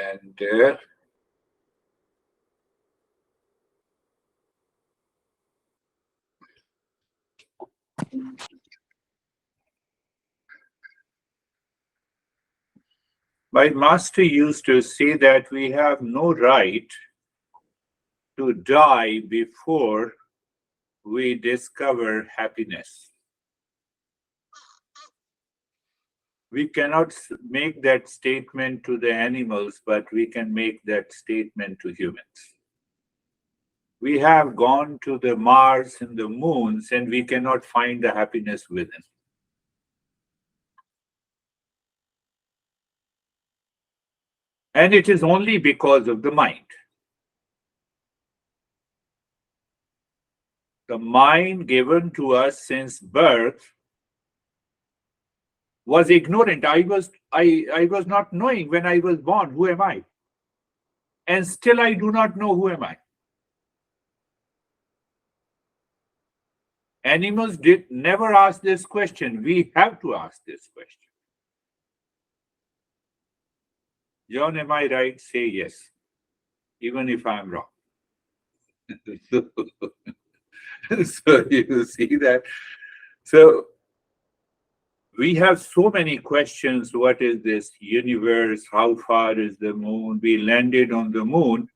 And my master used to say that we have no right to die before we discover happiness. We cannot make that statement to the animals, but we can make that statement to humans. We have gone to the Mars and the moons, and we cannot find the happiness within. And it is only because of the mind. The mind given to us since birth was ignorant. I was not knowing when I was born, who am I? And still I do not know who am I. Animals did never ask this question. We have to ask this question. John, am I right? Say yes, even if I'm wrong. So you see that. So we have so many questions. What is this universe? How far is the moon? We landed on the moon.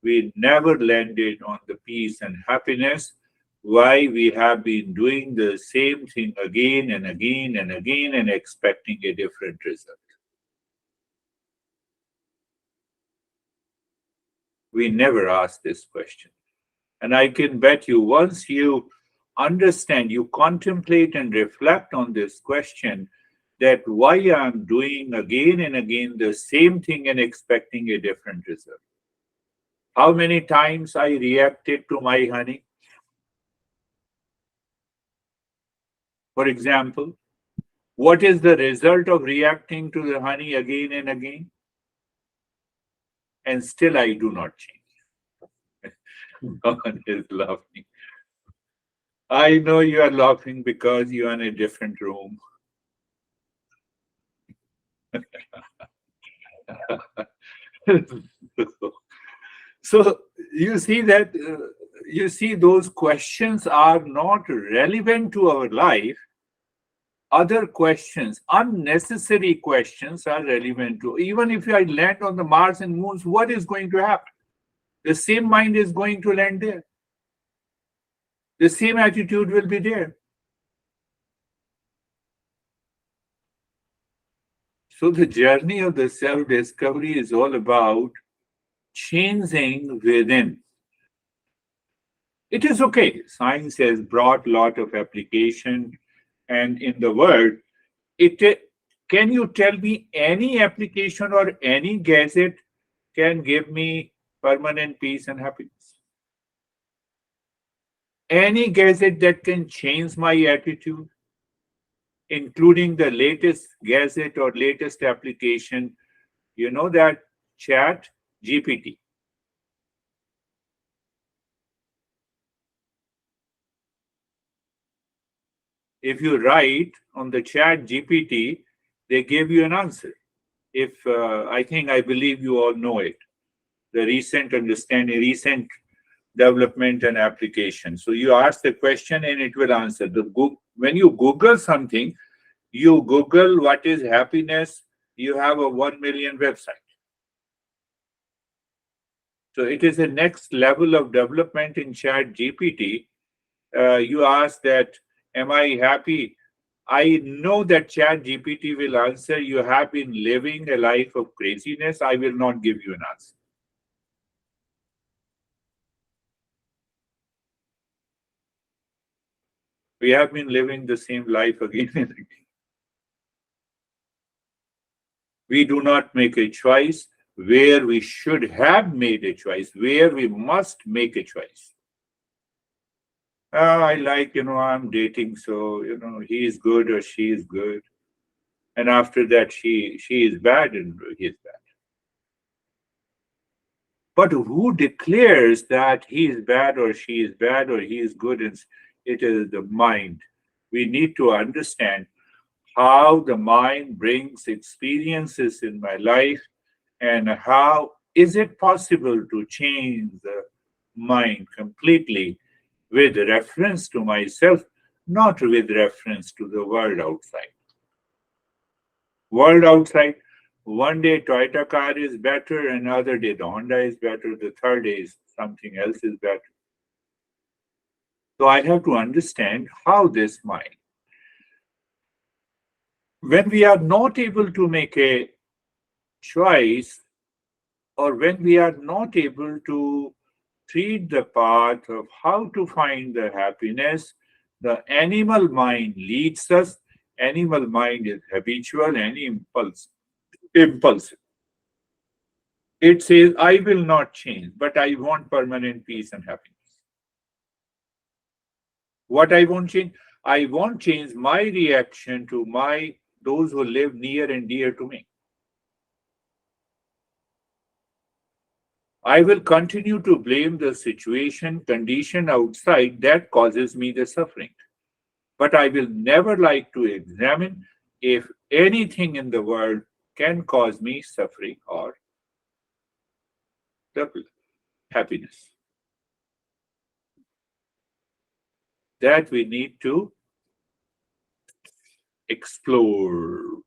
We never landed on the peace and happiness. Why? We have been doing the same thing again and again and again and expecting a different result. We never ask this question. And I can bet you, once you understand, you contemplate and reflect on this question, that why I'm doing again and again the same thing and expecting a different result. How many times I reacted to my honey? For example, what is the result of reacting to the honey again and again? And still I do not change. No one is laughing. I know you are laughing because you are in a different room. So you see that those questions are not relevant to our life. Other questions, unnecessary questions, are relevant to. Even if I land on the Mars and moons, what is going to happen? The same mind is going to land there. The same attitude will be there. So the journey of the self-discovery is all about changing within. It is okay. Science has brought a lot of application, and in the world, can you tell me any application or any gadget can give me permanent peace and happiness? Any gadget that can change my attitude, including the latest gadget or latest application, you know that chat GPT. If you write on the chat GPT, they give you an answer. If I believe you all know it, the recent recent development and application. So you ask the question and it will answer. When you Google something, you Google what is happiness, you have a 1 million website. So it is a next level of development in chat GPT. You ask that, am I happy? I know that chat GPT will answer, you have been living a life of craziness. I will not give you an answer. We have been living the same life again and again. We do not make a choice where we should have made a choice, where we must make a choice. I like, I'm dating, so, he is good or she is good. And after that, she is bad and he is bad. But who declares that he is bad or she is bad or he is good? It is the mind. We need to understand how the mind brings experiences in my life And how is it possible to change the mind completely with reference to myself, not with reference to the world outside? World outside, one day Toyota car is better, another day the Honda is better, the third day is something else is better. So I have to understand how this mind, when we are not able to make a choice, or when we are not able to treat the path of how to find the happiness, the animal mind leads us. Animal mind is habitual and impulsive. It says, I will not change, but I want permanent peace and happiness. What I won't change? I won't change my reaction to my those who live near and dear to me. I will continue to blame the situation, condition outside that causes me the suffering. But I will never like to examine if anything in the world can cause me suffering or the happiness. That we need to explore.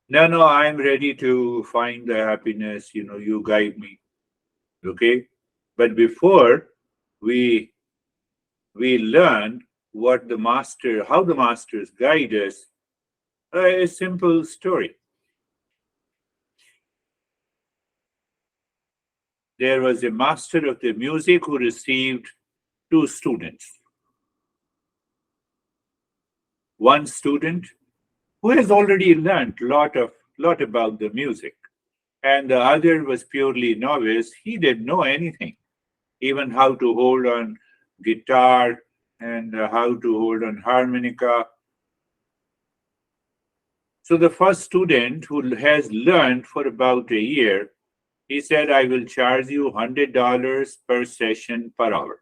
No, no, I'm ready to find the happiness. You guide me. Okay. But before we learn how the masters guide us, a simple story. There was a master of the music who received two students. One student who has already learned lot about the music, and the other was purely novice. He didn't know anything, even how to hold on guitar and how to hold on harmonica. So the first student, who has learned for about a year, he said, I will charge you $100 per session per hour.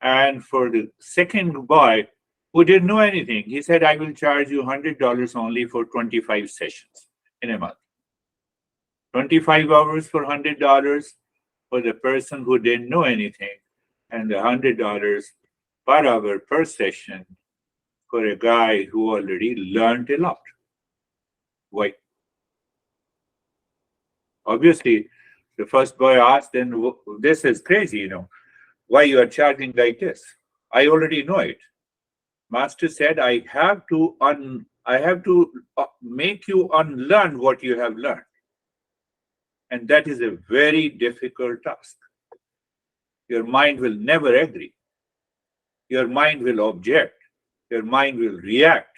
And for the second boy, who didn't know anything, he said, I will charge you $100 only for 25 sessions in a month. 25 hours for $100 for the person who didn't know anything, and the $100 per hour per session for a guy who already learned a lot. Why? Obviously, the first boy asked, then this is crazy. Why you are charging like this? I already know it. Master said, I have to make you unlearn what you have learned. And that is a very difficult task. Your mind will never agree. Your mind will object. Your mind will react.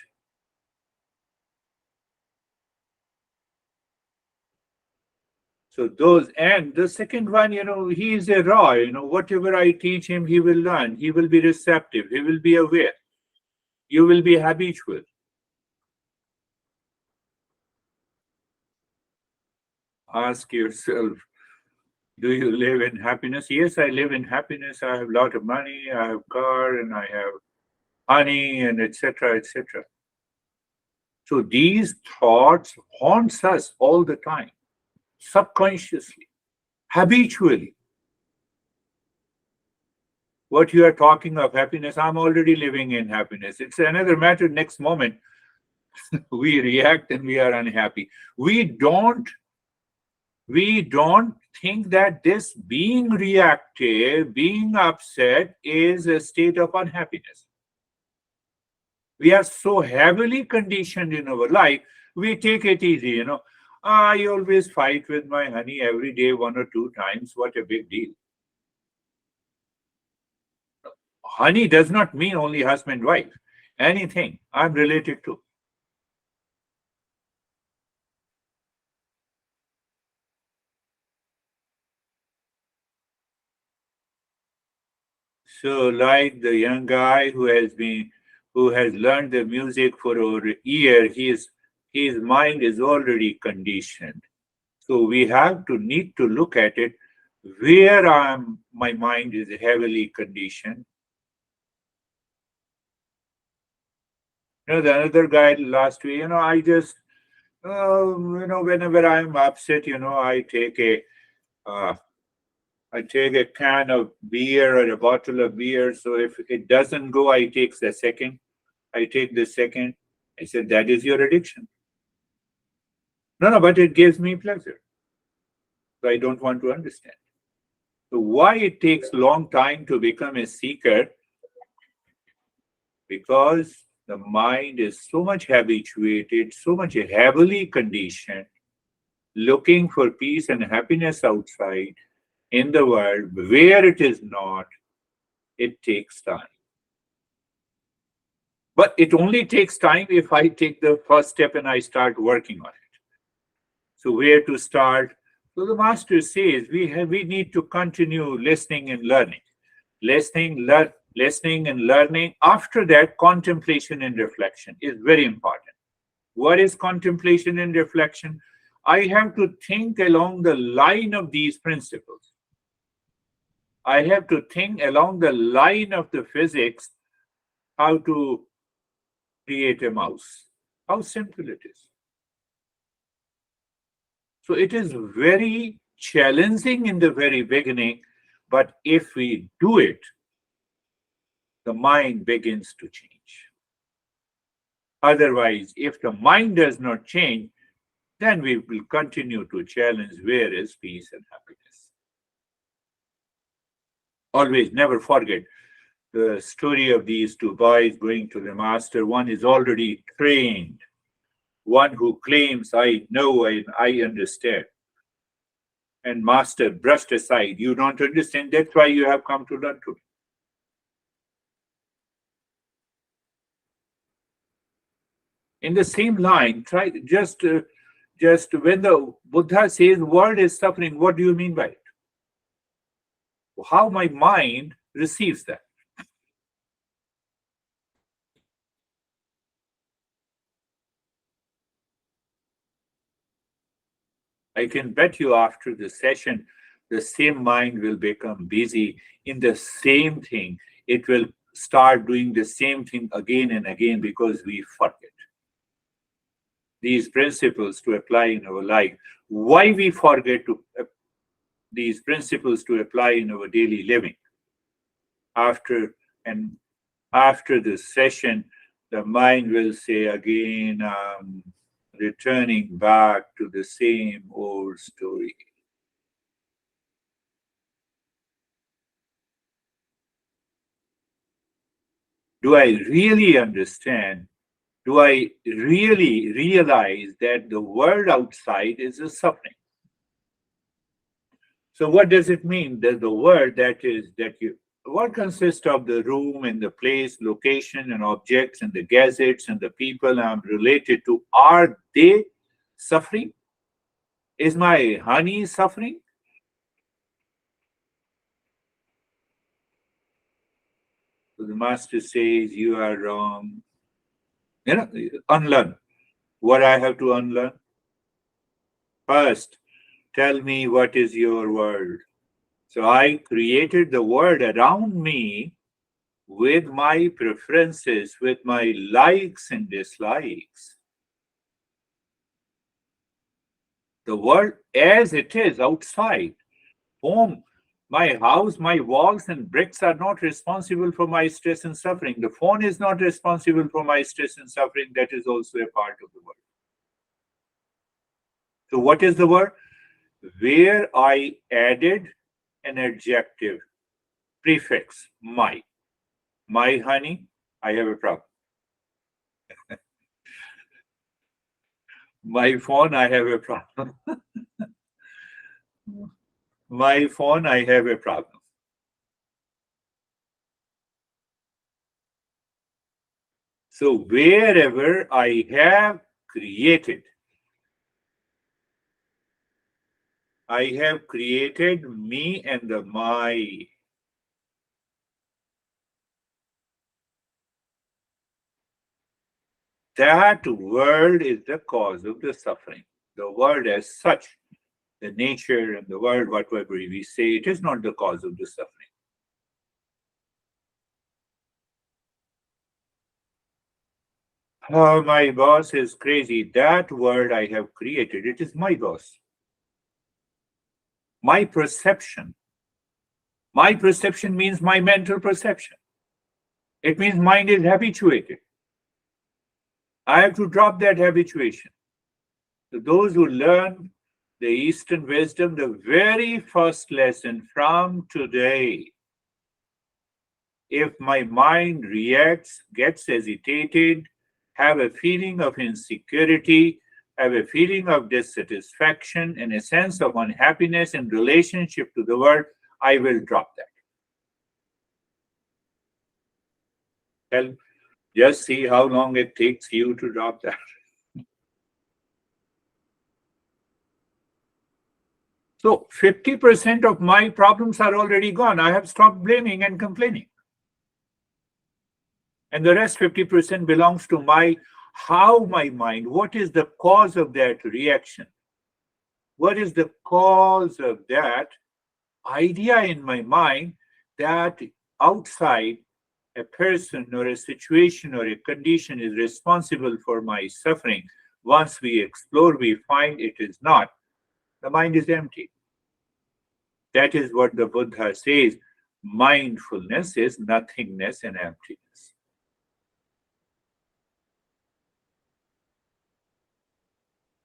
So and the second one, he is a raw, whatever I teach him, he will learn. He will be receptive. He will be aware. You will be habitual. Ask yourself, do you live in happiness? Yes, I live in happiness. I have a lot of money. I have car and I have honey and etc. etc. So these thoughts haunts us all the time, subconsciously, habitually. What you are talking of happiness, I'm already living in happiness. It's another matter. Next moment, we react and we are unhappy. We don't think that this being reactive, being upset is a state of unhappiness. We are so heavily conditioned in our life, we take it easy. I always fight with my honey every day, one or two times. What a big deal. Honey does not mean only husband, wife. Anything I'm related to. So, like the young guy who has learned the music for over a year, his mind is already conditioned. So we have to need to look at it where my mind is heavily conditioned. The another guy last week, I just, whenever I'm upset, uh, I take a can of beer or a bottle of beer. So if it doesn't go, I take the second. I take the second. I said, that is your addiction. No, no, but it gives me pleasure. So I don't want to understand. So why it takes long time to become a seeker? Because the mind is so much habituated, so much heavily conditioned, looking for peace and happiness outside in the world where it is not. It takes time. But it only takes time if I take the first step and I start working on it. So where to start? So the master says we need to continue listening and learning. Listening and learning. After that, contemplation and reflection is very important. What is contemplation and reflection? I have to think along the line of these principles. I have to think along the line of the physics, how to create a mouse. How simple it is. So it is very challenging in the very beginning, but if we do it, the mind begins to change. Otherwise, if the mind does not change, then we will continue to challenge where is peace and happiness. Always never forget the story of these two boys going to the master. One is already trained, one who claims, I know and I understand. And master brushed aside, you don't understand, that's why you have come to learn to me. In the same line, try just when the Buddha says world is suffering, what do you mean by it? How my mind receives that. I can bet you after the session, the same mind will become busy in the same thing. It will start doing the same thing again and again because we forget these principles to apply in our life. Why we forget to these principles to apply in our daily living? After and after the session, the mind will say again, returning back to the same old story. Do I really understand? Do I really realize that the world outside is a suffering? So what does it mean that the world what consists of the room and the place, location and objects and the gadgets and the people I'm related to, are they suffering? Is my honey suffering? So the master says you are wrong. Unlearn. What I have to unlearn? First, tell me what is your world. So I created the world around me with my preferences, with my likes and dislikes. The world as it is outside, home, my house, my walls and bricks are not responsible for my stress and suffering. The phone is not responsible for my stress and suffering. That is also a part of the world. So, what is the word? Where I added an adjective prefix, my honey, I have a problem. My phone, I have a problem. My phone, I have a problem. So wherever I have created me and the my. That world is the cause of the suffering. The world as such, the nature and the world, whatever we say, it is not the cause of the suffering. Oh, my boss is crazy. That word I have created, it is my boss. My perception. My perception means my mental perception. It means mind is habituated. I have to drop that habituation. So those who learn the Eastern wisdom, the very first lesson from today, if my mind reacts, gets agitated, have a feeling of insecurity, have a feeling of dissatisfaction, and a sense of unhappiness in relationship to the world, I will drop that. Tell, just see how long it takes you to drop that. So 50% of my problems are already gone. I have stopped blaming and complaining. And the rest 50% belongs to how my mind, what is the cause of that reaction? What is the cause of that idea in my mind that outside a person or a situation or a condition is responsible for my suffering? Once we explore, we find it is not. The mind is empty. That is what the Buddha says. Mindfulness is nothingness and emptiness.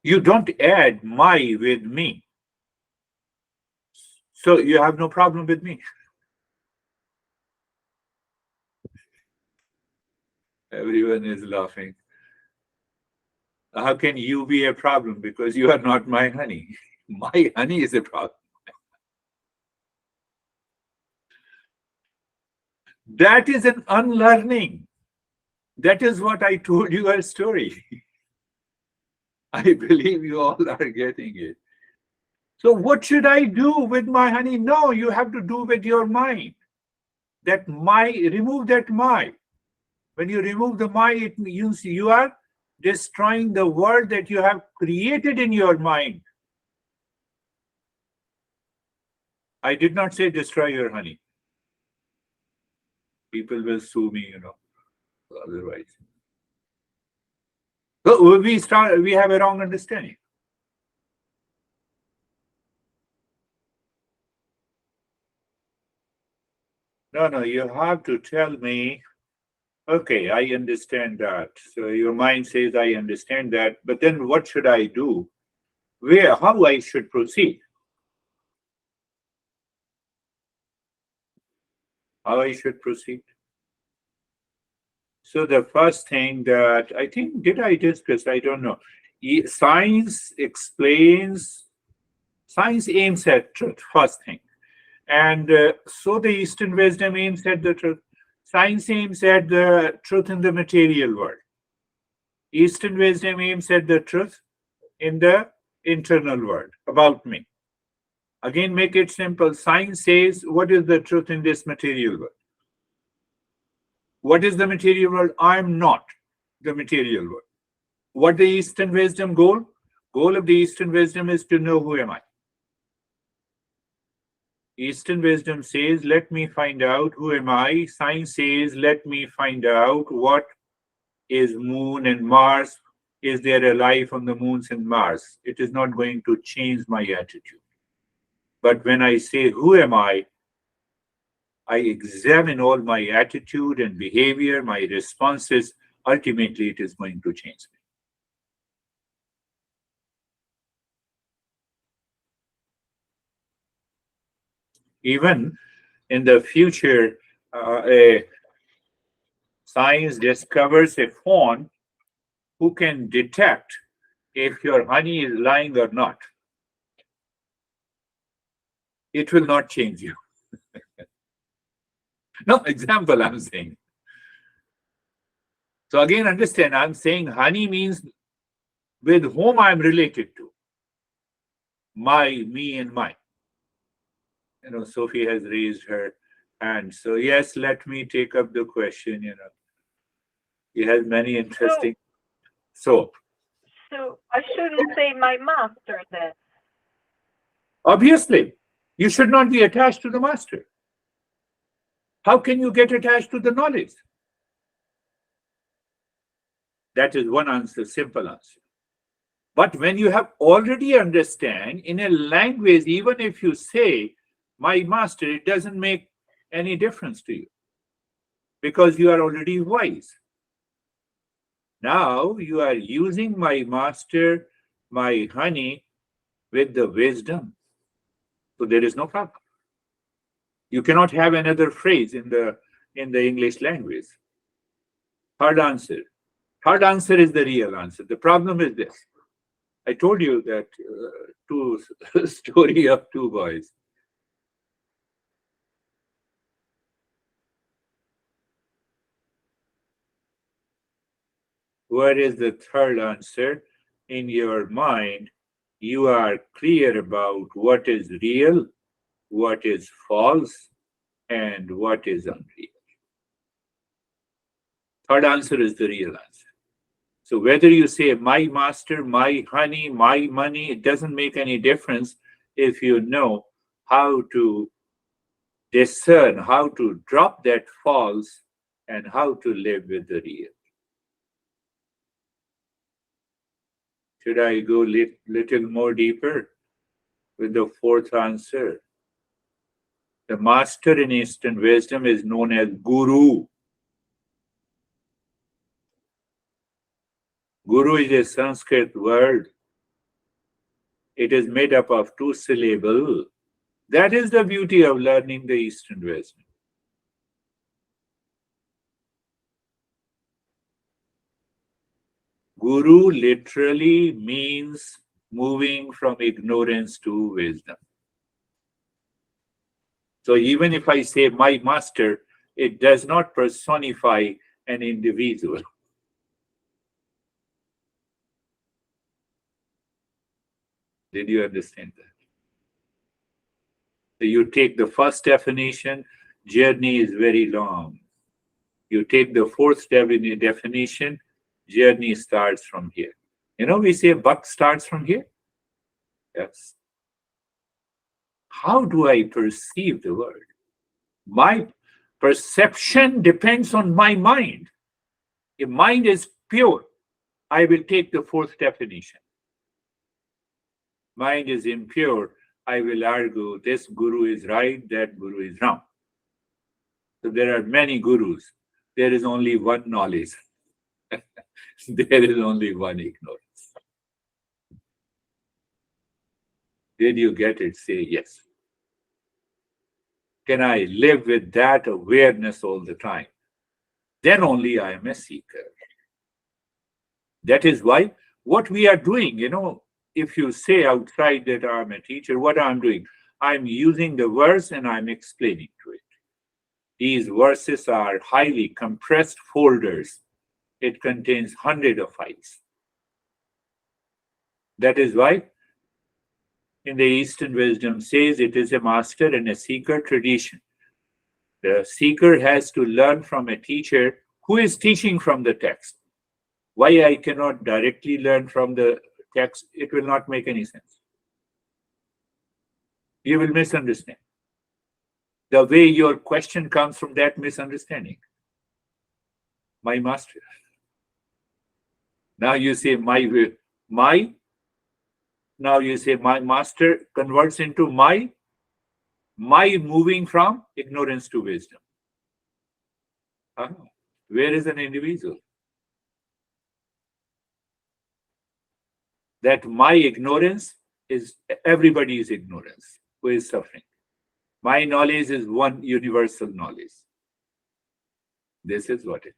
You don't add my with me. So you have no problem with me. Everyone is laughing. How can you be a problem? Because you are not my honey. My honey is a problem. That is an unlearning. That is what I told you a story. I believe you all are getting it. So what should I do with my honey? No, you have to do with your mind. Remove that my. When you remove the my, it means you are destroying the world that you have created in your mind. I did not say destroy your honey. People will sue me, otherwise. So we have a wrong understanding. No, you have to tell me, okay, I understand that. So your mind says, I understand that, but then what should I do? How I should proceed? How I should proceed? So the first thing that I think, did I discuss? I don't know. Science aims at truth, first thing. And so the Eastern wisdom aims at the truth. Science aims at the truth in the material world. Eastern wisdom aims at the truth in the internal world about me. Again, make it simple. Science says, what is the truth in this material world? What is the material world? I'm not the material world. What the Eastern wisdom goal? Goal of the Eastern wisdom is to know who am I. Eastern wisdom says, let me find out who am I. Science says, let me find out what is moon and Mars. Is there a life on the moons and Mars? It is not going to change my attitude. But when I say, who am I examine all my attitude and behavior, my responses. Ultimately, it is going to change me. Even in the future, science discovers a phone who can detect if your honey is lying or not. It will not change you. No, example I'm saying. So again, understand, I'm saying honey means with whom I'm related to. Me, and mine. Sophie has raised her hand. So yes, let me take up the question. He has many interesting. So I shouldn't say my master then. Obviously, you should not be attached to the master. How can you get attached to the knowledge? That is one answer, simple answer. But when you have already understand in a language, even if you say, my master, it doesn't make any difference to you because you are already wise. Now you are using my master, my honey, with the wisdom. So there is no problem. You cannot have another phrase in the English language. Third answer. Third answer is the real answer. The problem is this. I told you that two story of two boys. What is the third answer? In your mind, you are clear about what is real, what is false, and what is unreal. Third answer is the real answer. So whether you say my master, my honey, my money, it doesn't make any difference if you know how to discern, how to drop that false and how to live with the real. Should I go little more deeper with the fourth answer? The master in Eastern wisdom is known as Guru. Guru is a Sanskrit word. It is made up of two syllables. That is the beauty of learning the Eastern wisdom. Guru literally means moving from ignorance to wisdom. So even if I say my master, it does not personify an individual. Did you understand that? So you take the first definition, journey is very long. You take the fourth definition, journey starts from here. You know, we say buck starts from here. Yes. How do I perceive the world? My perception depends on my mind. If mind is pure, I will take the fourth definition. Mind is impure, I will argue this guru is right, that guru is wrong. So there are many gurus. There is only one knowledge. There is only one ignorance. Did you get it? Say yes. Can I live with that awareness all the time? Then only I am a seeker. That is why what we are doing, you know, if you say outside that I'm a teacher, what I'm doing, I'm using the verse and I'm explaining to it. These verses are highly compressed folders. It contains hundreds of files. That is why in the Eastern wisdom says it is a master and a seeker tradition. The seeker has to learn from a teacher who is teaching from the text. Why I cannot directly learn from the text, it will not make any sense. You will misunderstand. The way your question comes from that misunderstanding. My master. Now you say my, now you say my master converts into my moving from ignorance to wisdom. Where is an individual? That my ignorance is everybody's ignorance who is suffering. My knowledge is one universal knowledge. This is what it is.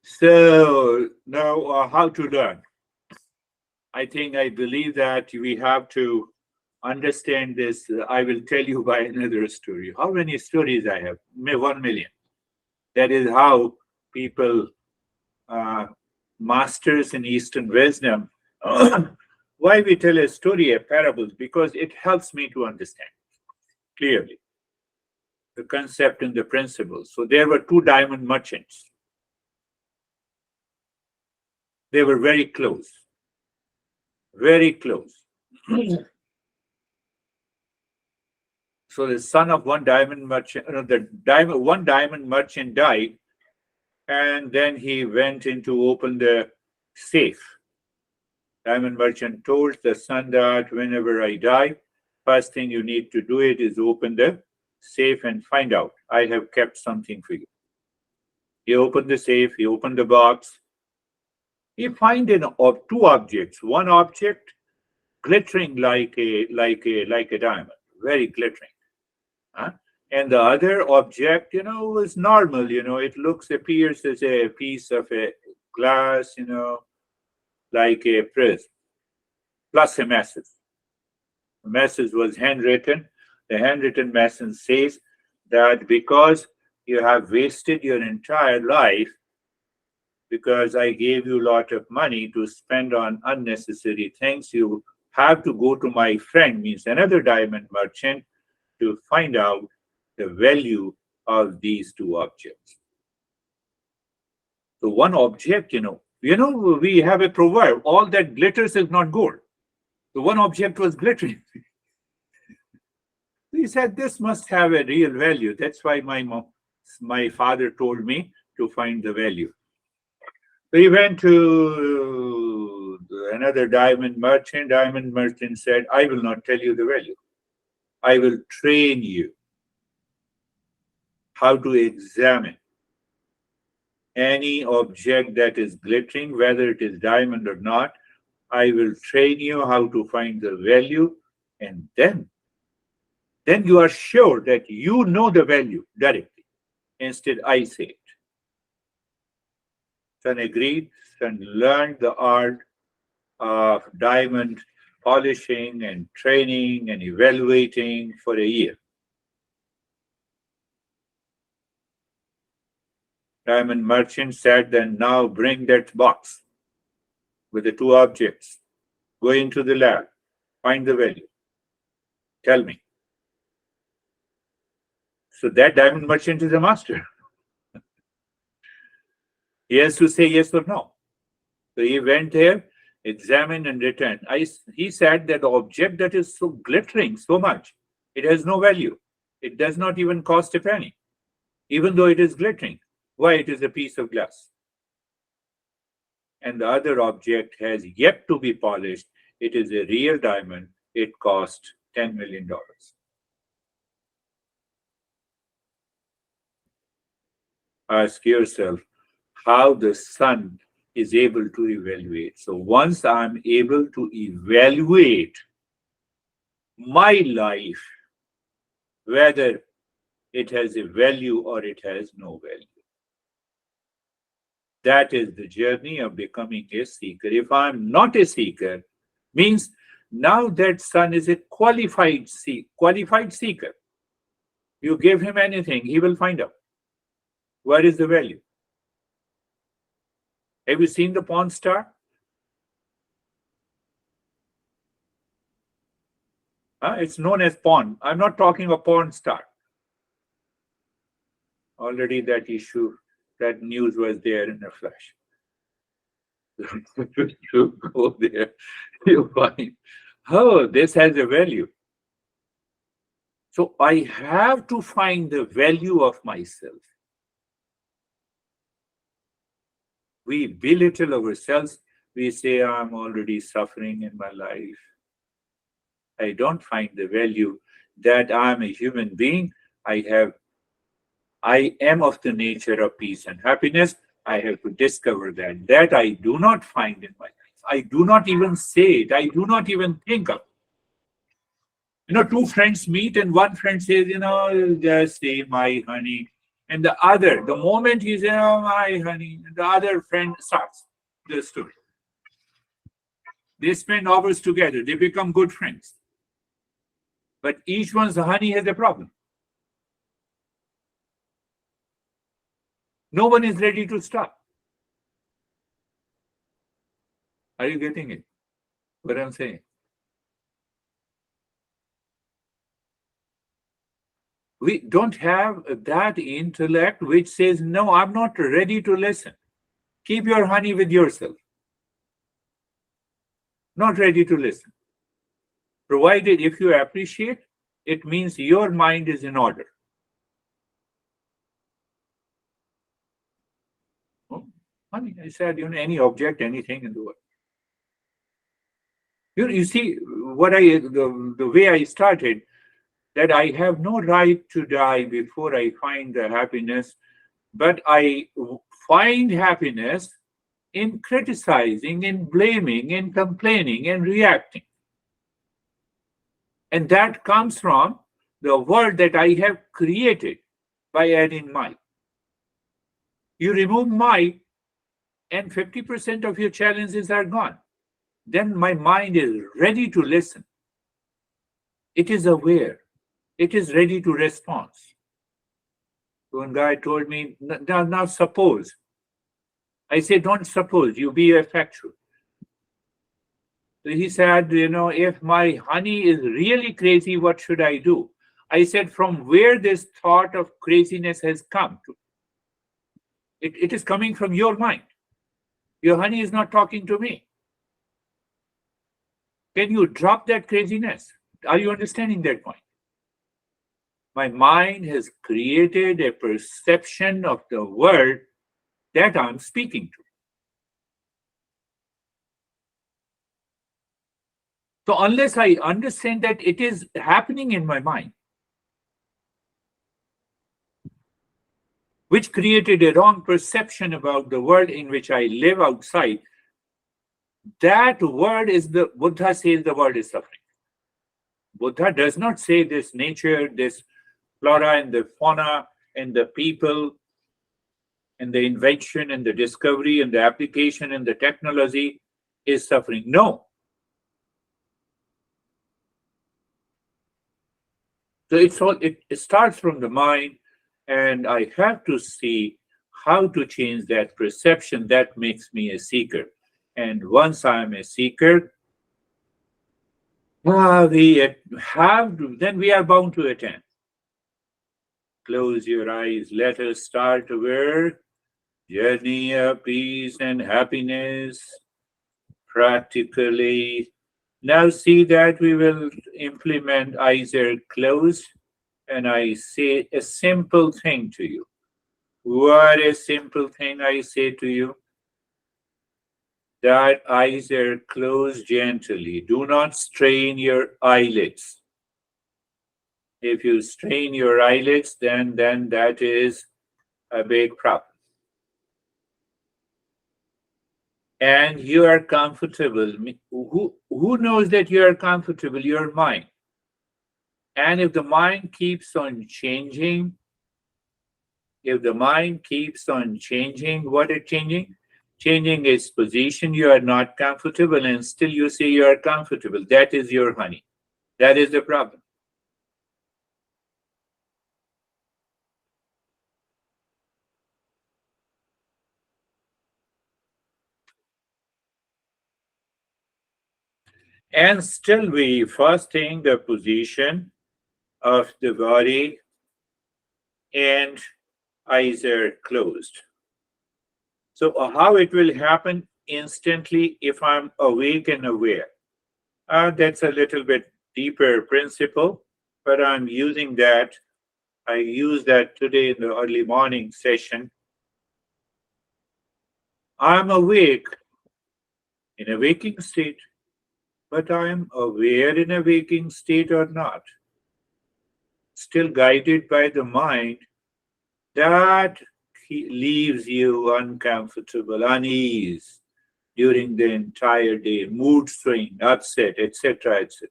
So now how to learn? I believe that we have to understand this. I will tell you by another story. How many stories I have? 1 million. That is how people, masters in Eastern wisdom, why we tell a story, a parable, because it helps me to understand clearly the concept and the principles. So there were two diamond merchants. They were very close. Very close. So the son of one diamond merchant, one diamond merchant died, and then he went in to open the safe. Diamond merchant told the son that whenever I die, first thing you need to do it is open the safe and find out. I have kept something for you. He opened the safe, he opened the box. He find two objects. One object glittering like a diamond, very glittering. Huh? And the other object, was normal. It appears as a piece of a glass, like a prism, plus a message. The message was handwritten. The handwritten message says that because you have wasted your entire life, because I gave you a lot of money to spend on unnecessary things, you have to go to my friend, means another diamond merchant, to find out the value of these two objects. So one object, we have a proverb, all that glitters is not gold. The one object was glittering. He said, this must have a real value. That's why my father told me to find the value. So he went to another diamond merchant. Diamond merchant said, I will not tell you the value. I will train you how to examine any object that is glittering, whether it is diamond or not. I will train you how to find the value, and then you are sure that you know the value directly. Instead, I say it. Son agreed. Son learned the art of diamond polishing and training and evaluating for a year. Diamond merchant said, then now bring that box with the two objects. Go into the lab, find the value. Tell me. So that diamond merchant is a master. He has to say yes or no. So he went there, examined and returned. He said that the object that is so glittering so much, it has no value. It does not even cost a penny, even though it is glittering. Why? It is a piece of glass. And the other object has yet to be polished. It is a real diamond. It cost $10 million. Ask yourself how the son is able to evaluate. So once I'm able to evaluate my life, whether it has a value or it has no value, that is the journey of becoming a seeker. If I'm not a seeker, means now that son is a qualified seeker. You give him anything, he will find out. What is the value? Have you seen the porn star? It's known as porn. I'm not talking a porn star. Already that issue, that news was there in a flash. You go there, you find, oh, this has a value. So I have to find the value of myself. We belittle ourselves. We say, I'm already suffering in my life. I don't find the value that I'm a human being. I am of the nature of peace and happiness. I have to discover that. That I do not find in my life. I do not even say it. I do not even think of it. Two friends meet and one friend says, just say my honey. And the moment he says, oh, my honey, the other friend starts the story. They spend hours together. They become good friends. But each one's honey has a problem. No one is ready to stop. Are you getting it? What I'm saying? We don't have that intellect which says, no, I'm not ready to listen. Keep your honey with yourself. Not ready to listen. Provided if you appreciate, it means your mind is in order. Oh, honey, I said, any object, anything in the world. You see, the way I started, that I have no right to die before I find the happiness, but I find happiness in criticizing, in blaming, in complaining, and reacting. And that comes from the world that I have created by adding my. You remove my, and 50% of your challenges are gone. Then my mind is ready to listen. It is aware. It is ready to respond. One guy told me, now suppose. I said, don't suppose, you be factual. So he said, if my honey is really crazy, what should I do? I said, from where this thought of craziness has come to? It is coming from your mind. Your honey is not talking to me. Can you drop that craziness? Are you understanding that point? My mind has created a perception of the world that I'm speaking to. So unless I understand that it is happening in my mind, which created a wrong perception about the world in which I live outside, that word is Buddha says the world is suffering. Buddha does not say this nature, this flora and the fauna and the people and the invention and the discovery and the application and the technology is suffering. No. So it starts from the mind, and I have to see how to change that perception that makes me a seeker. And once I'm a seeker, then we are bound to attend. Close your eyes. Let us start our journey of peace and happiness practically. Now see that we will implement eyes are closed, and I say a simple thing to you. What a simple thing I say to you. That eyes are closed gently. Do not strain your eyelids. If you strain your eyelids, then that is a big problem. And you are comfortable. Who knows that you are comfortable? Your mind. And if the mind keeps on changing, what is changing? Changing its position, you are not comfortable, and still you say you are comfortable. That is your honey. That is the problem. And still we first think the position of the body and eyes are closed. So how it will happen instantly if I'm awake and aware? That's a little bit deeper principle, but I'm using that. I used that today in the early morning session. I'm awake in a waking state, but I'm aware in a waking state or not. Still guided by the mind that leaves you uncomfortable, unease during the entire day, mood swing, upset, etc., etc.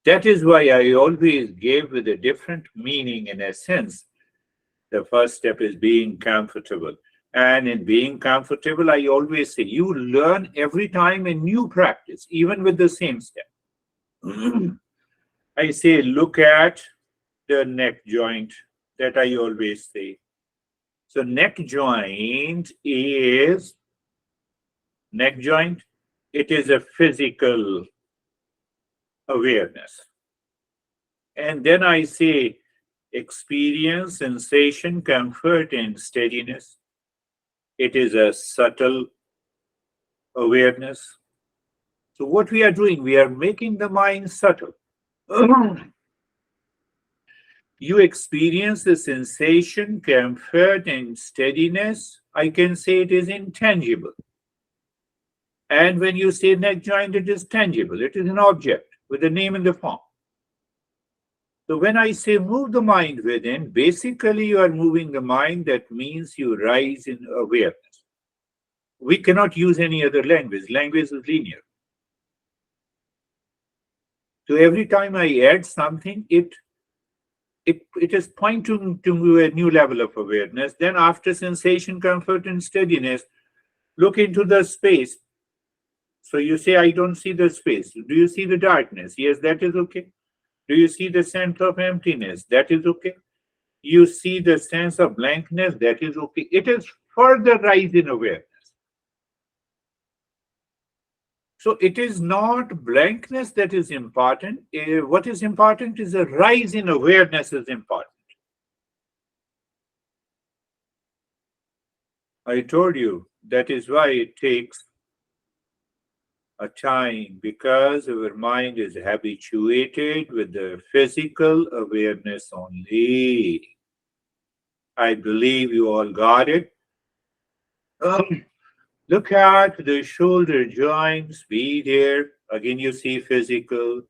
That is why I always gave with a different meaning in a sense. The first step is being comfortable. And in being comfortable, I always say, you learn every time a new practice, even with the same step. I say, look at the neck joint, that I always say. So neck joint, it is a physical awareness. And then I say, experience, sensation, comfort, and steadiness. It is a subtle awareness. So what we are doing, we are making the mind subtle. You experience the sensation, comfort, and steadiness. I can say it is intangible. And when you say neck joint, it is tangible. It is an object with a name and the form. So when I say move the mind within, basically you are moving the mind. That means you rise in awareness. We cannot use any other language. Language is linear. So every time I add something, it is pointing to a new level of awareness. Then after sensation, comfort, and steadiness, look into the space. So you say, I don't see the space. Do you see the darkness? Yes, that is okay. Do you see the sense of emptiness? That is okay. You see the sense of blankness? That is okay. It is further rise in awareness. So it is not blankness that is important. What is important is a rise in awareness is important. I told you that is why it takes a time, because our mind is habituated with the physical awareness only. I believe you all got it. Look at the shoulder joints, be there. Again, you see physical.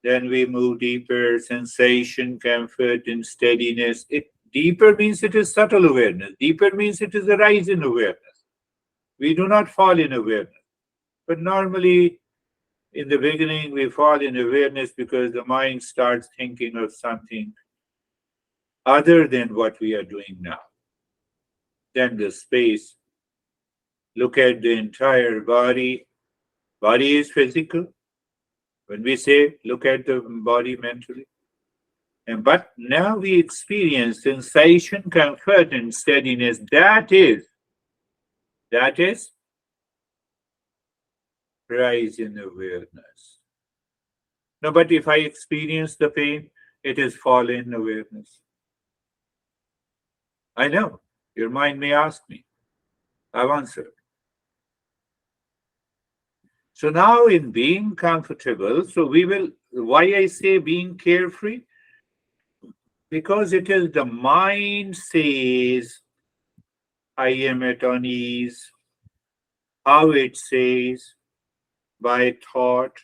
Then we move deeper, sensation, comfort, and steadiness. It deeper means it is subtle awareness. Deeper means it is a rise in awareness. We do not fall in awareness. But normally, in the beginning, we fall in awareness because the mind starts thinking of something other than what we are doing now. Then the space. Look at the entire body. Body is physical. When we say look at the body mentally. But now we experience sensation, comfort, and steadiness. That is rise in awareness. No, but if I experience the pain, it is fall in awareness. I know. Your mind may ask me. I've answered. So now in being comfortable, so we will, why I say being carefree? Because it is the mind says, I am at unease. How it says, by thought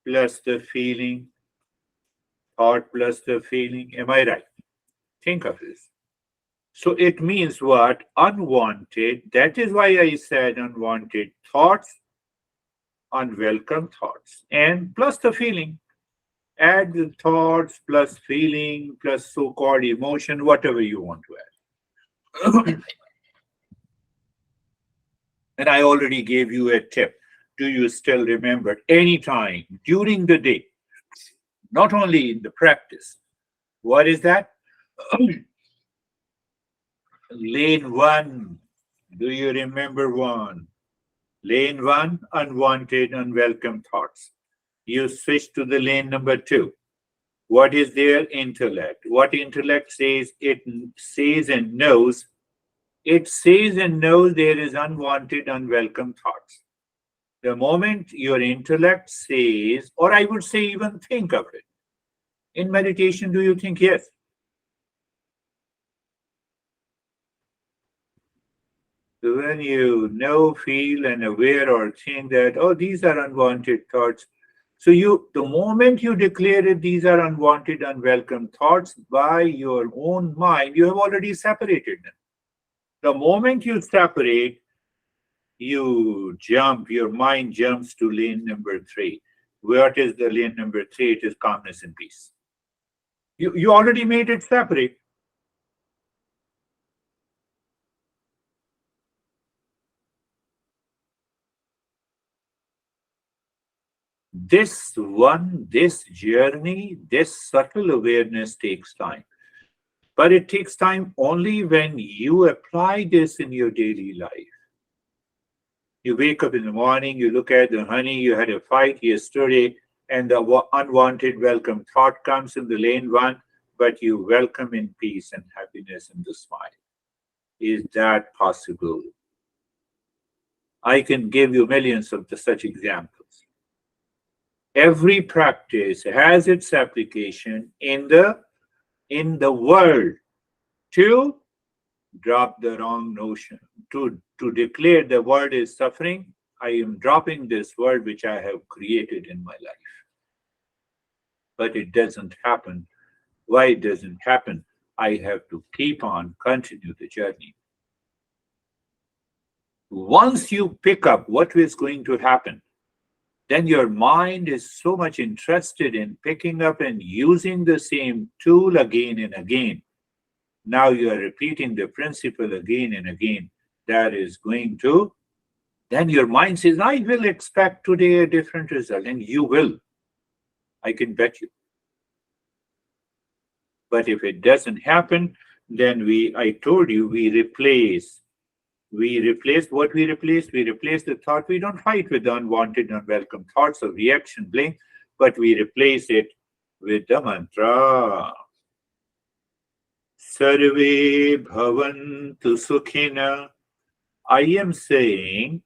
plus the feeling, thought plus the feeling. Am I right? Think of this. So it means what? Unwanted. That is why I said unwanted thoughts, unwelcome thoughts, and plus the feeling. Add the thoughts plus feeling plus so called emotion, whatever you want to add. And I already gave you a tip. Do you still remember any time during the day, not only in the practice? What is that? Lane one. Do you remember one? Lane one, unwanted, unwelcome thoughts. You switch to the lane number two. What is their intellect? What intellect says? It says and knows. It says and knows there is unwanted, unwelcome thoughts. The moment your intellect says, or I would say even think of it. In meditation, do you think yes? So when you know, feel, and aware or think that, oh, these are unwanted thoughts. So the moment you declare it, these are unwanted, unwelcome thoughts by your own mind, you have already separated them. The moment you separate, your mind jumps to lane number three. What is the lane number three? It is calmness and peace. You already made it separate. This journey, this subtle awareness takes time. But it takes time only when you apply this in your daily life. You wake up in the morning, you look at the honey, you had a fight yesterday, and the unwanted welcome thought comes in the lane one, but you welcome in peace and happiness and the smile. Is that possible? I can give you millions of such examples. Every practice has its application in the world to drop the wrong notion, to declare the world is suffering. I am dropping this world which I have created in my life. But it doesn't happen. Why it doesn't happen? I have to keep on, continue the journey. Once you pick up what is going to happen, then your mind is so much interested in picking up and using the same tool again and again. Now you are repeating the principle again and again. That is going to, then your mind says, I will expect today a different result. And you will. I can bet you. But if it doesn't happen, then I told you, we replace. We replace what we replace. We replace the thought. We don't fight with the unwanted, unwelcome thoughts of reaction, blame, but we replace it with the mantra. Sarve bhavantu sukhina. I am saying,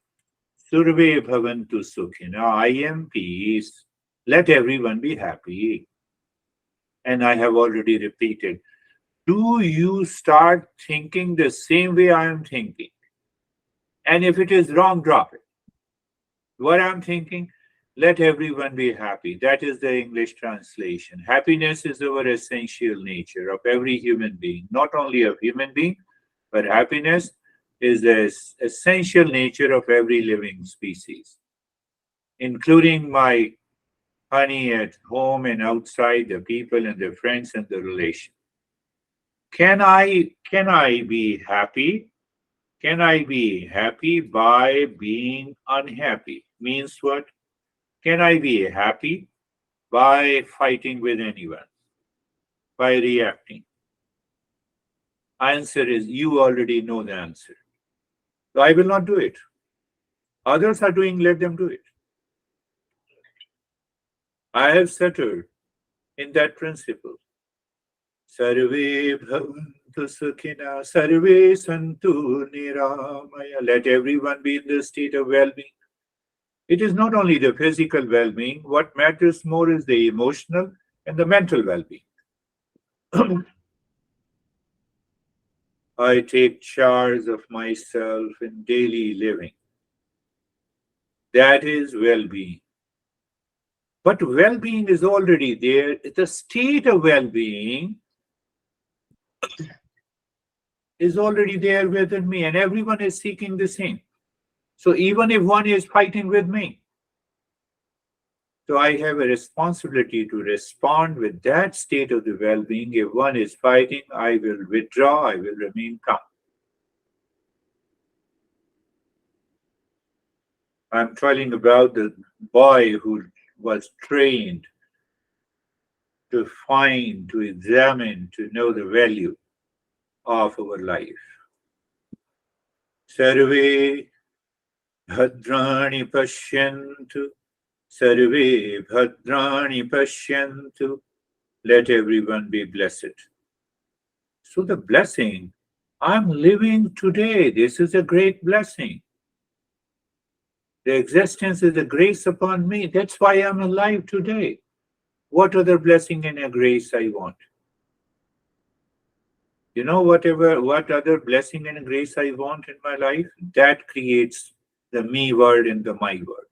Surve bhavantu sukhina. I am peace. Let everyone be happy. And I have already repeated. Do you start thinking the same way I am thinking? And if it is wrong, drop it. What I'm thinking, let everyone be happy. That is the English translation. Happiness is our essential nature of every human being, not only of human being, but happiness is the essential nature of every living species, including my honey at home and outside, the people and the friends and the relation. Can I be happy? Can I be happy by being unhappy? Means what? Can I be happy by fighting with anyone, by reacting? Answer is you already know the answer. So I will not do it. Others are doing, let them do it. I have settled in that principle. Sarve bhavantu sukhina, sarve santu niramaya. Let everyone be in the state of well-being. It is not only the physical well-being. What matters more is the emotional and the mental well-being. I take charge of myself in daily living. That is well-being. But well-being is already there. The state of well-being is already there within me, and everyone is seeking the same. So even if one is fighting with me, so I have a responsibility to respond with that state of the well-being. If one is fighting, I will withdraw, I will remain calm. I'm telling about the boy who was trained to find, to examine, to know the value of our life. Sarve bhadrani pashyantu, sarve bhadrani pashyantu. Let everyone be blessed. So the blessing, I'm living today. This is a great blessing. The existence is a grace upon me. That's why I'm alive today. What other blessing and a grace I want? You know, what other blessing and grace I want in my life, that creates the me word and the my word.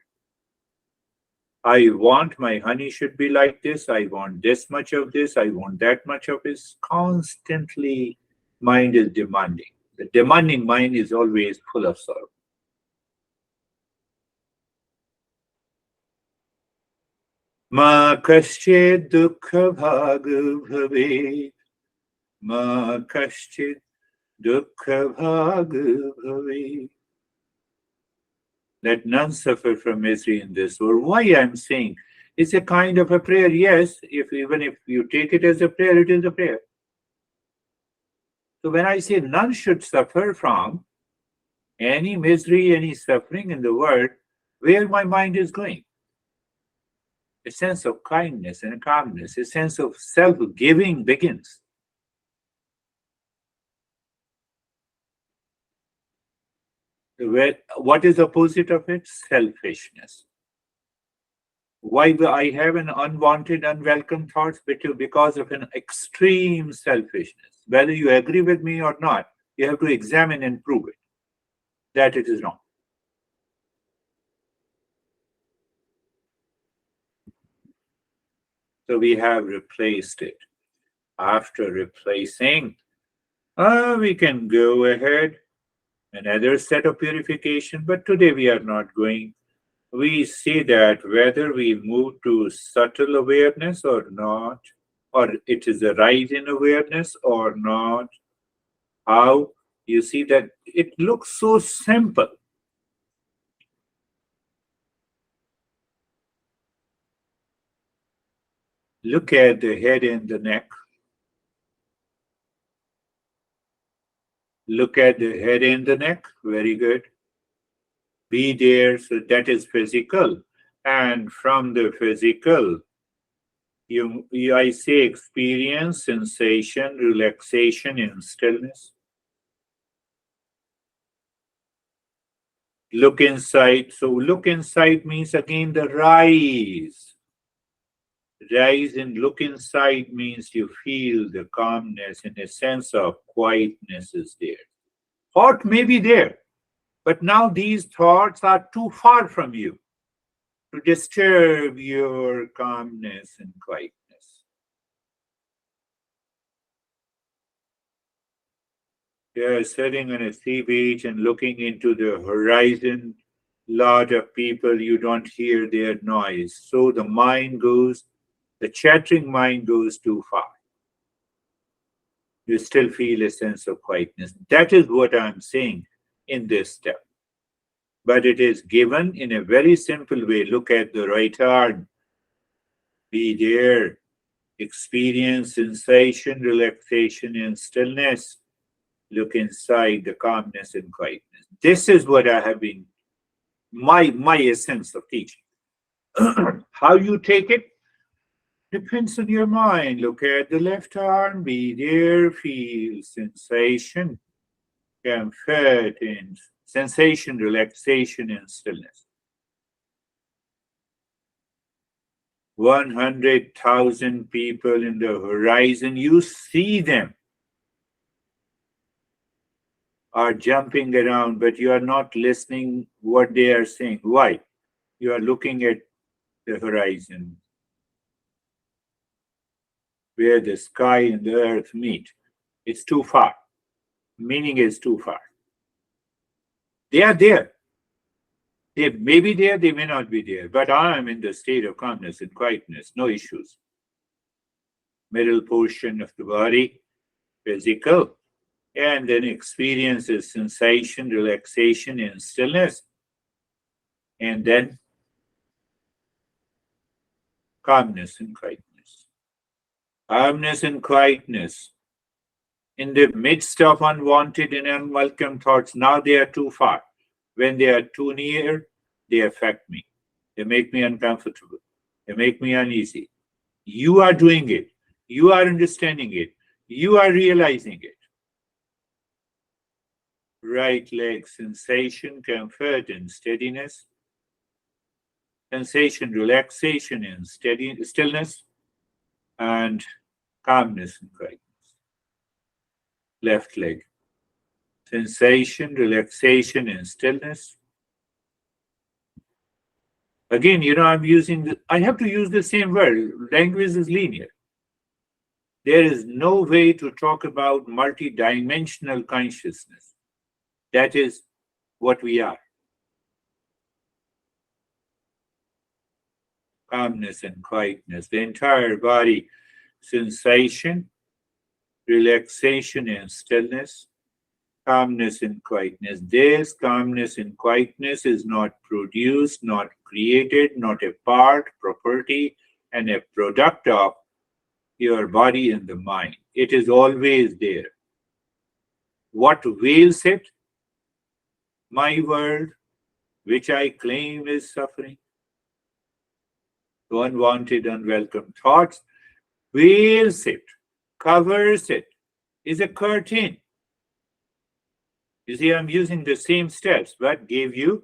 I want my honey should be like this. I want this much of this. I want that much of this. Constantly, mind is demanding. The demanding mind is always full of sorrow. Ma kaschid dukkha bhag bhavet. Ma kaschid dukkha bhag bhavet. Let none suffer from misery in this world. Why I'm saying it's a kind of a prayer. Yes, even if you take it as a prayer, it is a prayer. So when I say none should suffer from any misery, any suffering in the world, where my mind is going, a sense of kindness and calmness, a sense of self-giving begins. What is opposite of it? Selfishness. Why do I have an unwanted, unwelcome thoughts? Because of an extreme selfishness. Whether you agree with me or not, you have to examine and prove it that it is wrong. So we have replaced it. After replacing, we can go ahead another set of purification, but today we are not going. We see that whether we move to subtle awareness or not, or it is a rise in awareness or not, how you see that it looks so simple. Look at the head and the neck. Look at the head and the neck. Very good. Be there. So that is physical. And from the physical, I say experience, sensation, relaxation, and stillness. Look inside. So look inside means again the rise. Rise and look inside means you feel the calmness and a sense of quietness is there. Thought may be there, but now these thoughts are too far from you to disturb your calmness and quietness. You're sitting on a sea beach and looking into the horizon. Lot of people, you don't hear their noise. So the chattering mind goes too far. You still feel a sense of quietness. That is what I'm saying in this step. But it is given in a very simple way. Look at the right arm. Be there. Experience sensation, relaxation, and stillness. Look inside the calmness and quietness. This is what I have been, my essence of teaching. How you take it depends on your mind. Look at the left arm, be there, feel sensation, comfort, and sensation, relaxation, and stillness. 100,000 people in the horizon, you see them are jumping around, but you are not listening what they are saying. Why? You are looking at the horizon where the sky and the earth meet. It's too far. Meaning is too far. They are there. They may be there, they may not be there, but I am in the state of calmness and quietness, no issues. Middle portion of the body, physical, and then experiences sensation, relaxation, and stillness. And then calmness and quietness. Calmness and quietness. In the midst of unwanted and unwelcome thoughts, now they are too far. When they are too near, they affect me. They make me uncomfortable. They make me uneasy. You are doing it. You are understanding it. You are realizing it. Right leg sensation, comfort, and steadiness. Sensation, relaxation, and stillness, and calmness and quietness. Left leg. Sensation, relaxation, and stillness. Again, I have to use the same word. Language is linear. There is no way to talk about multidimensional consciousness. That is what we are. Calmness and quietness. The entire body, sensation, relaxation, and stillness. Calmness and quietness. This calmness and quietness is not produced, not created, not a part, property, and a product of your body and the mind. It is always there. What veils it? My world, which I claim is suffering. The unwanted, unwelcome thoughts veils it, covers it, is a curtain. You see, I'm using the same steps, but gave you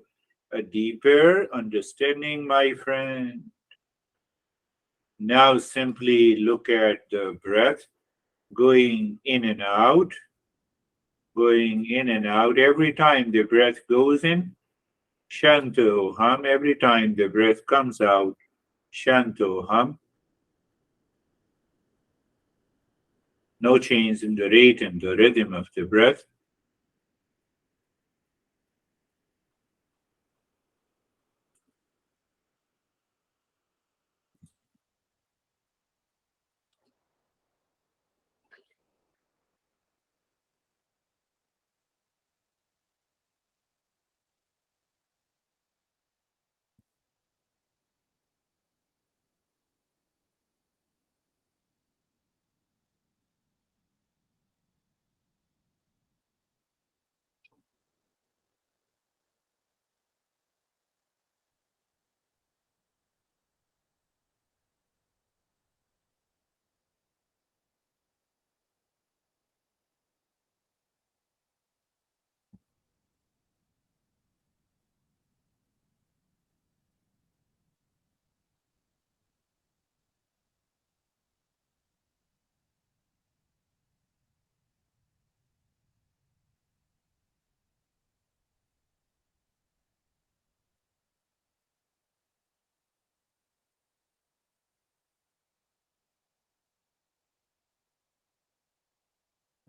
a deeper understanding, my friend. Now simply look at the breath going in and out, going in and out. Every time the breath goes in, Shanto hum. Every time the breath comes out, Shanto hum. No change in the rate and the rhythm of the breath.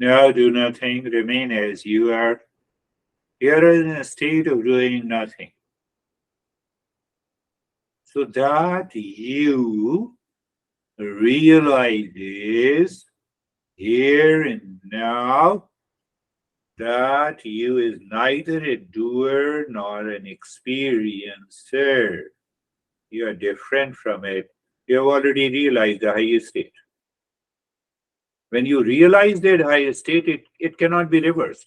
Now do nothing, remain as you are. You are in a state of doing nothing. So that you realizes here and now that you is neither a doer nor an experiencer. You are different from it. You have already realized the highest state. When you realize that highest state, it cannot be reversed.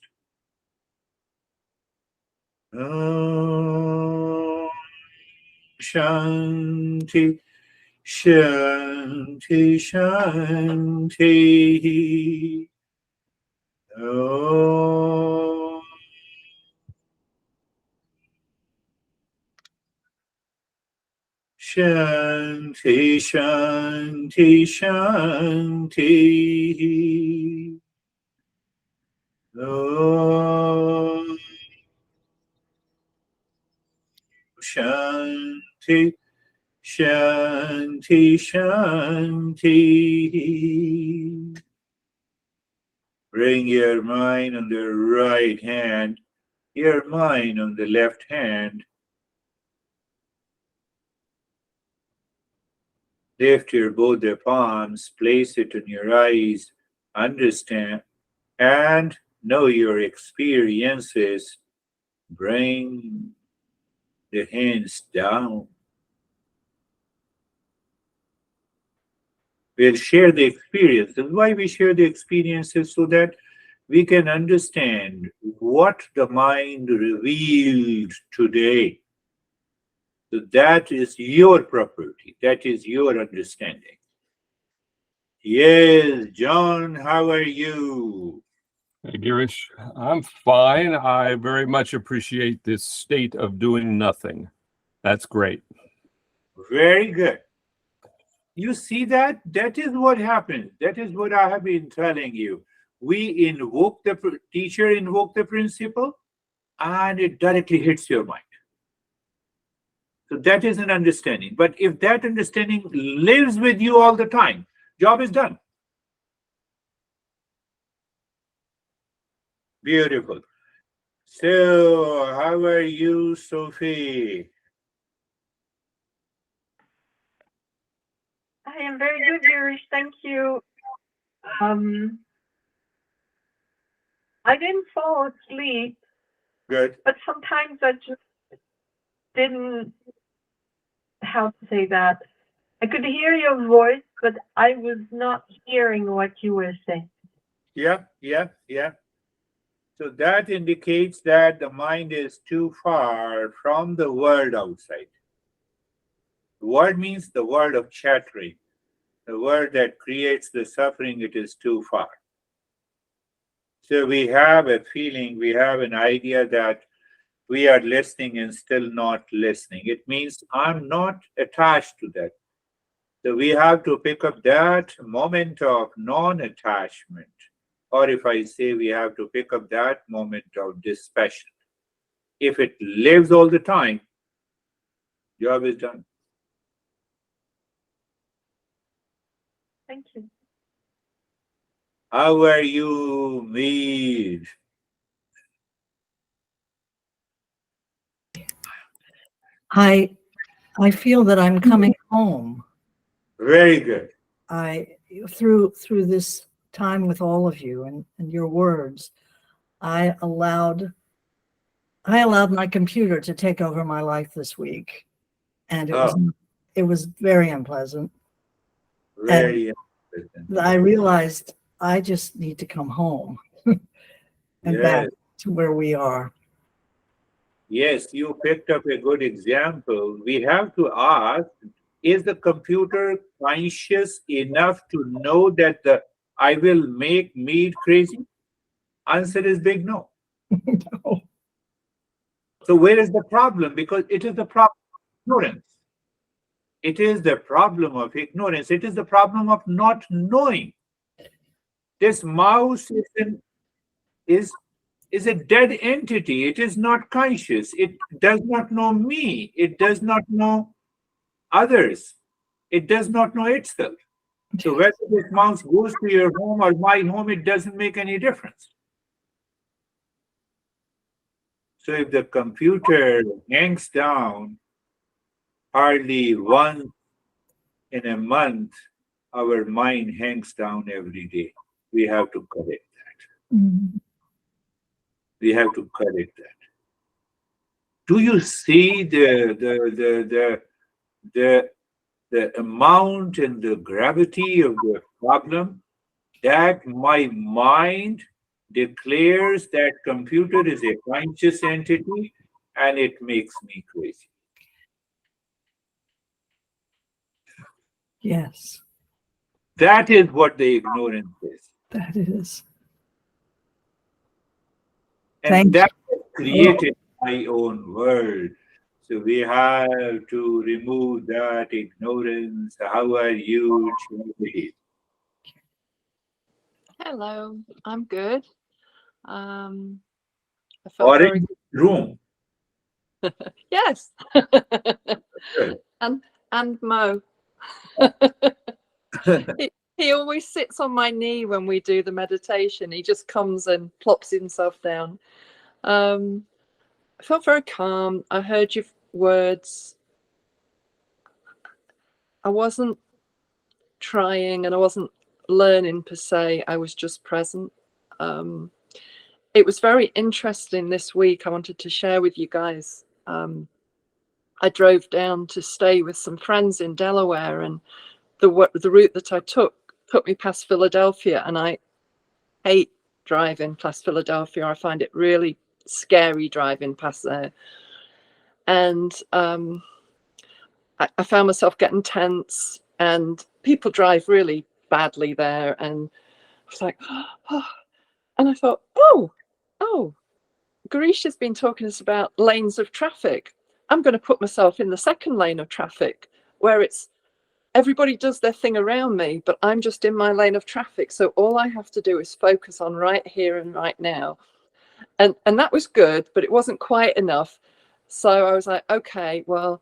Om Shanti, Shanti, Shanti. Om Shanti, Shanti, Shanti. Om Shanti, Shanti, Shanti. Bring your mind on the right hand, your mind on the left hand. Lift your both the palms, place it on your eyes, understand and know your experiences. Bring the hands down. We'll share the experiences. Why we share the experiences? So that we can understand what the mind revealed today. So that is your property. That is your understanding. Yes, John, how are you? Hey, Girish, I'm fine. I very much appreciate this state of doing nothing. That's great. Very good. You see that? That is what happens. That is what I have been telling you. We invoke teacher invoke the principle and it directly hits your mind. So that is an understanding. But if that understanding lives with you all the time, job is done. Beautiful. So, how are you, Sophie? I am very good, Girish. Thank you. I didn't fall asleep, Good. but sometimes I just didn't, how to say that. I could hear your voice, but I was not hearing what you were saying. Yeah, yeah, yeah. So that indicates that the mind is too far from the world outside. The world means the world of chattering, the world that creates the suffering, it is too far. So we have a feeling, we have an idea that we are listening and still not listening. It means I'm not attached to that. So we have to pick up that moment of non-attachment. Or if I say we have to pick up that moment of dispassion. If it lives all the time, job is done. Thank you. How are you, Mead? I feel that I'm coming home. Very good. Through this time with all of you and your words, I allowed my computer to take over my life this week, and it was very unpleasant. Very And I realized I just need to come home and back to where we are. Yes, you picked up a good example. We have to ask, is the computer conscious enough to know that I will make Mead crazy? Answer is big no. No. So where is the problem? Because it is the problem of ignorance. It is the problem of ignorance. It is the problem of not knowing. This mouse is a dead entity. It is not conscious. It does not know me. It does not know others. It does not know itself. So whether this mouse goes to your home or my home, it doesn't make any difference. So if the computer hangs down hardly once in a month, our mind hangs down every day. We have to correct that. Mm. We have to correct that. Do you see the amount and the gravity of the problem? That my mind declares that computer is a conscious entity and it makes me crazy. Yes, That is what the ignorance is. that is. And Thank that has created my own world. So we have to remove that ignorance. How are you, Charlie? Hello, I'm good. I felt Or very in this room? yes, Good. and Mo. He always sits on my knee when we do the meditation. He just comes and plops himself down. I felt very calm. I heard your words. I wasn't trying and I wasn't learning per se. I was just present. It was very interesting this week. I wanted to share with you guys. I drove down to stay with some friends in Delaware, and the route that I took me past Philadelphia, and I hate driving past Philadelphia. I find it really scary driving past there. And I found myself getting tense, and people drive really badly there. And I was like, oh. And I thought, oh, Girish has been talking to us about lanes of traffic. I'm going to put myself in the second lane of traffic where it's everybody does their thing around me, but I'm just in my lane of traffic. So all I have to do is focus on right here and right now. And that was good, but it wasn't quite enough. So I was like, okay, well,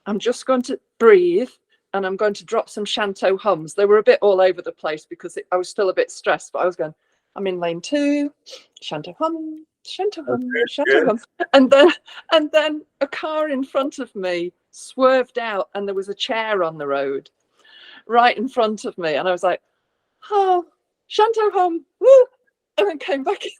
I'm just going to breathe and I'm going to drop some Shanto hums. They were a bit all over the place because I was still a bit stressed, but I was going, I'm in lane 2, Shanto hum, Shanto hum, Shanto hum. And then a car in front of me swerved out and there was a chair on the road right in front of me. And I was like, oh, Shanto hum, woo, and then came back in.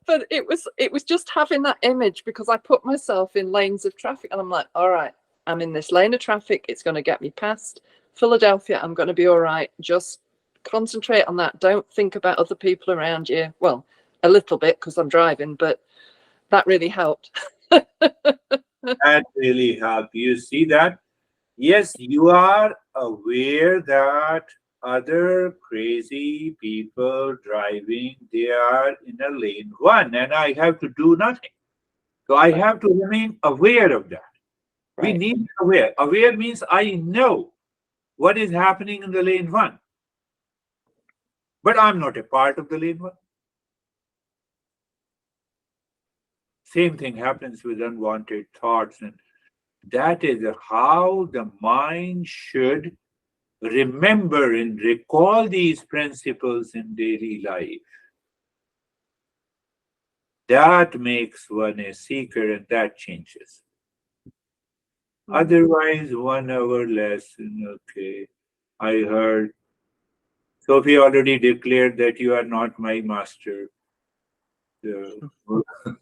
but it was just having that image because I put myself in lanes of traffic and I'm like, all right, I'm in this lane of traffic. It's going to get me past Philadelphia. I'm going to be all right. Just concentrate on that. Don't think about other people around you. Well, a little bit because I'm driving, but that really helped. That really helped. You see that? Yes, you are aware that other crazy people driving, they are in a lane 1 and I have to do nothing. So I have to remain aware of that. We Right. need aware. Aware means I know what is happening in the lane 1. But I'm not a part of the lane 1. Same thing happens with unwanted thoughts. And that is how the mind should remember and recall these principles in daily life. That makes one a seeker, and that changes. Otherwise, 1 hour lesson, okay. I heard Sophie already declared that you are not my master. So,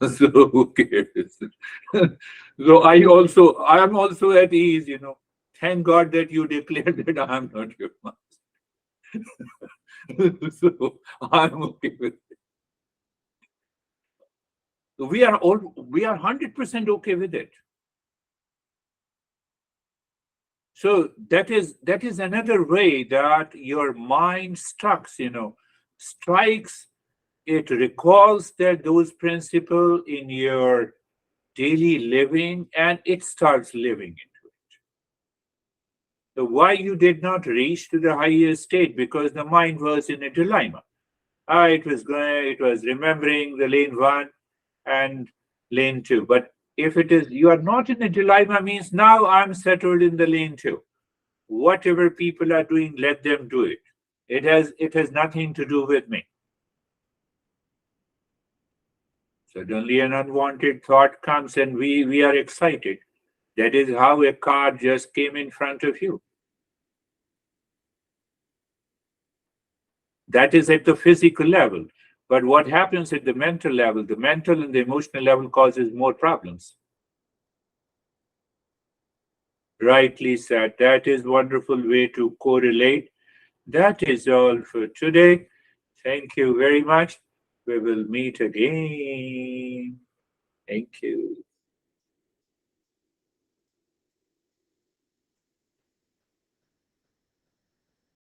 so who cares? So I am also at ease, Thank God that you declared that I am not your master. So I'm okay with it. We are 100% okay with it. So that is another way that your mind strikes, it recalls those principles in your daily living, and it starts living into it. So why you did not reach to the higher state? Because the mind was in a dilemma. It was remembering the lane 1 and lane 2. But if it is you are not in a dilemma, means now I'm settled in the lane 2. Whatever people are doing, let them do it. It has nothing to do with me. Suddenly an unwanted thought comes and we are excited. That is how a car just came in front of you. That is at the physical level. But what happens at the mental level, the mental and the emotional level causes more problems. Rightly said. That is a wonderful way to correlate. That is all for today. Thank you very much. We will meet again. Thank you.